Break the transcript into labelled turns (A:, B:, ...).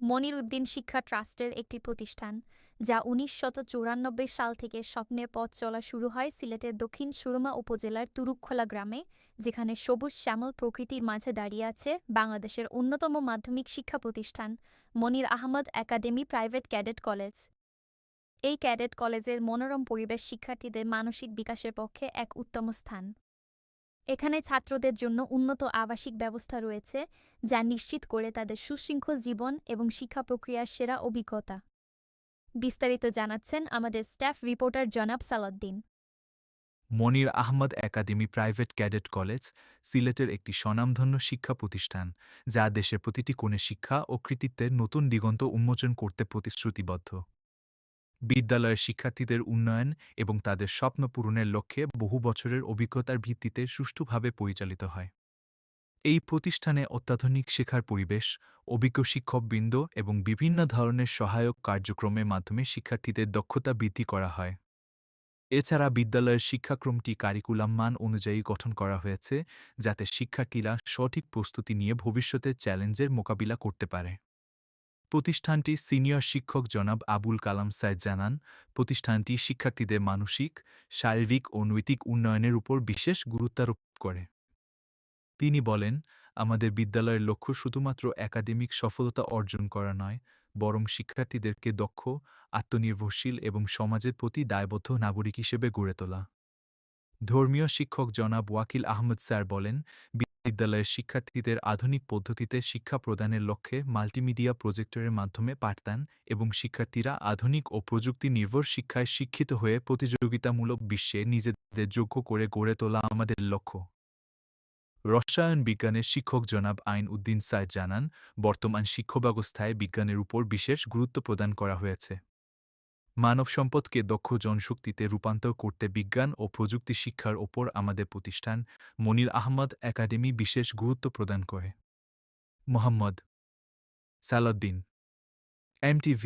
A: মনির উদ্দিন শিক্ষা ট্রাস্টের একটি প্রতিষ্ঠান, যা ১৯৯৪ সাল থেকে স্বপ্নের পথ চলা শুরু হয় সিলেটের দক্ষিণ সুরমা উপজেলার তুরুকখোলা গ্রামে, যেখানে সবুজ শ্যামল প্রকৃতির মাঝে দাঁড়িয়ে আছে বাংলাদেশের অন্যতম মাধ্যমিক শিক্ষা প্রতিষ্ঠান Monir Ahmad academy private cadet college. এই ক্যাডেট কলেজের মনোরম পরিবেশ শিক্ষার্থীদের মানসিক বিকাশের পক্ষে এক উত্তম স্থান। এখানে ছাত্রদের জন্য উন্নত আবাসিক ব্যবস্থা রয়েছে, যা নিশ্চিত করে তাদের সুশৃঙ্খল জীবন এবং শিক্ষা প্রক্রিয়ার সেরা অভিজ্ঞতা। বিস্তারিত জানাচ্ছেন আমাদের স্টাফ রিপোর্টার জনাব Salahuddin.
B: Monir Ahmad academy private cadet college সিলেটের একটি স্বনামধন্য শিক্ষা প্রতিষ্ঠান, যা দেশের প্রতিটি কোণে শিক্ষা ও কৃতিত্বের নতুন দিগন্ত উন্মোচন করতে প্রতিশ্রুতিবদ্ধ। বিদ্যালয়ের শিক্ষার্থীদের উন্নয়ন এবং তাদের স্বপ্ন পূরণের লক্ষ্যে বহু বছরের অভিজ্ঞতার ভিত্তিতে সুষ্ঠুভাবে পরিচালিত হয়। এই প্রতিষ্ঠানে অত্যাধুনিক শেখার পরিবেশ, অভিজ্ঞ শিক্ষকবৃন্দ এবং বিভিন্ন ধরনের সহায়ক কার্যক্রমের মাধ্যমে শিক্ষার্থীদের দক্ষতা বৃদ্ধি করা হয়। এছাড়া বিদ্যালয়ের শিক্ষাক্রমটি কারিকুলাম মান অনুযায়ী গঠন করা হয়েছে, যাতে শিক্ষার্থীরা সঠিক প্রস্তুতি নিয়ে ভবিষ্যতের চ্যালেঞ্জের মোকাবিলা করতে পারে। প্রতিষ্ঠানটির সিনিয়র শিক্ষক জনাব আবুল কালাম সাইদ জানান, প্রতিষ্ঠানটি শিক্ষার্থীদের মানসিক, শারীরিক ও নৈতিক উন্নয়নের উপর বিশেষ গুরুত্বারোপ করে। তিনি বলেন, আমাদের বিদ্যালয়ের লক্ষ্য শুধুমাত্র একাডেমিক সফলতা অর্জন করা নয়, বরং শিক্ষার্থীদেরকে দক্ষ, আত্মনির্ভরশীল এবং সমাজের প্রতি দায়বদ্ধ নাগরিক হিসেবে গড়ে তোলা। ধর্মীয় শিক্ষক জনাব ওয়াকিল আহমদ স্যার বলেন, বিদ্যালয়ের শিক্ষার্থীদের আধুনিক পদ্ধতিতে শিক্ষা প্রদানের লক্ষ্যে মাল্টিমিডিয়া প্রজেক্টরের মাধ্যমে পাঠদান এবং শিক্ষার্থীরা আধুনিক ও প্রযুক্তি নির্ভর শিক্ষায় শিক্ষিত হয়ে প্রতিযোগিতামূলক বিশ্বে নিজেদের যোগ্য করে গড়ে তোলা আমাদের লক্ষ্য। রসায়ন বিজ্ঞানের শিক্ষক জনাব আইন উদ্দিন সাইদ জানান, বর্তমান শিক্ষাব্যবস্থায় বিজ্ঞানের উপর বিশেষ গুরুত্ব প্রদান করা হয়েছে। মানব সম্পদকে দক্ষ জনশক্তিতে রূপান্তর করতে বিজ্ঞান ও প্রযুক্তি শিক্ষার ওপর আমাদের প্রতিষ্ঠান মনির আহমদ একাডেমি বিশেষ গুরুত্ব প্রদান করে। মোহাম্মদ সালাউদ্দিন, MTV।